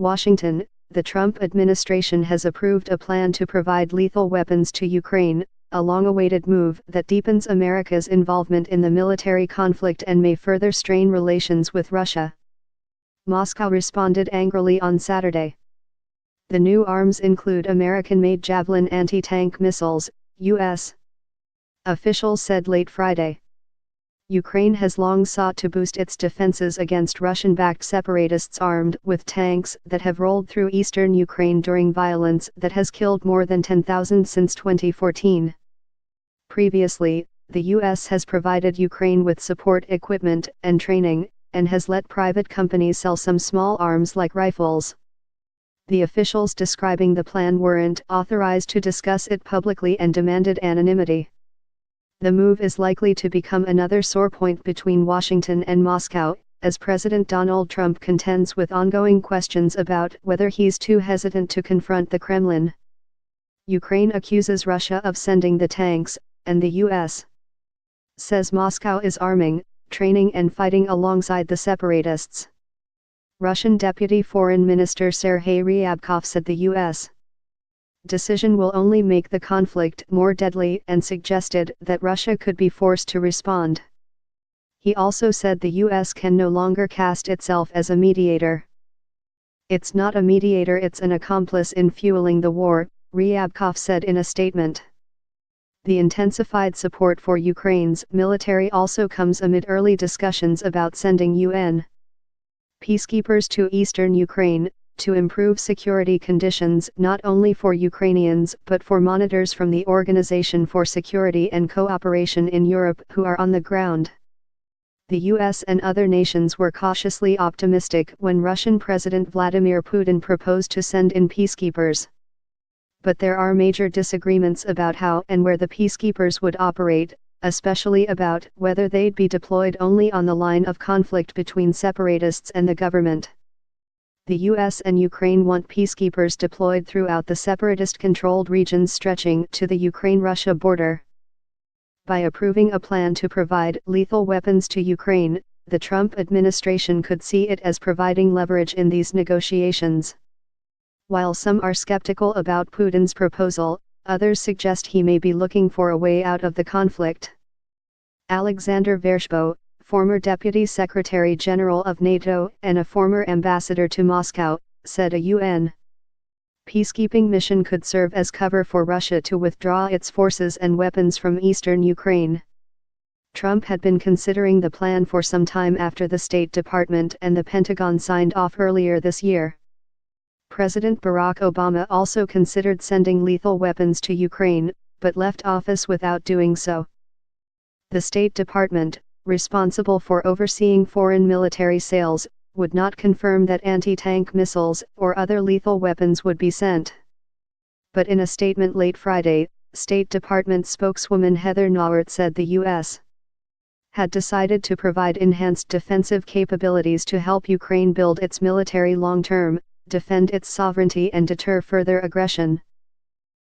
Washington, the Trump administration has approved a plan to provide lethal weapons to Ukraine, a long-awaited move that deepens America's involvement in the military conflict and may further strain relations with Russia. Moscow responded angrily on Saturday. The new arms include American-made Javelin anti-tank missiles, U.S. officials said late Friday. Ukraine has long sought to boost its defenses against Russian-backed separatists armed with tanks that have rolled through eastern Ukraine during violence that has killed more than 10,000 since 2014. Previously, the U.S. has provided Ukraine with support equipment and training, and has let private companies sell some small arms like rifles. The officials describing the plan weren't authorized to discuss it publicly and demanded anonymity. The move is likely to become another sore point between Washington and Moscow, as President Donald Trump contends with ongoing questions about whether he's too hesitant to confront the Kremlin. Ukraine accuses Russia of sending the tanks, and the U.S. says Moscow is arming, training and fighting alongside the separatists. Russian Deputy Foreign Minister Sergei Ryabkov said the U.S. decision will only make the conflict more deadly and suggested that Russia could be forced to respond. He also said the U.S. can no longer cast itself as a mediator. It's not a mediator, it's an accomplice in fueling the war, Ryabkov said in a statement. The intensified support for Ukraine's military also comes amid early discussions about sending UN peacekeepers to eastern Ukraine, to improve security conditions not only for Ukrainians but for monitors from the Organization for Security and Cooperation in Europe who are on the ground. The US and other nations were cautiously optimistic when Russian President Vladimir Putin proposed to send in peacekeepers. But there are major disagreements about how and where the peacekeepers would operate, especially about whether they'd be deployed only on the line of conflict between separatists and the government. The US and Ukraine want peacekeepers deployed throughout the separatist-controlled regions stretching to the Ukraine-Russia border. By approving a plan to provide lethal weapons to Ukraine, the Trump administration could see it as providing leverage in these negotiations. While some are skeptical about Putin's proposal, others suggest he may be looking for a way out of the conflict. Alexander Vershbow, former Deputy Secretary General of NATO and a former ambassador to Moscow, said a UN peacekeeping mission could serve as cover for Russia to withdraw its forces and weapons from eastern Ukraine. Trump had been considering the plan for some time after the State Department and the Pentagon signed off earlier this year. President Barack Obama also considered sending lethal weapons to Ukraine, but left office without doing so. The State Department, responsible for overseeing foreign military sales, would not confirm that anti-tank missiles or other lethal weapons would be sent. But in a statement late Friday, State Department spokeswoman Heather Nauert said the U.S. had decided to provide enhanced defensive capabilities to help Ukraine build its military long-term, defend its sovereignty and deter further aggression.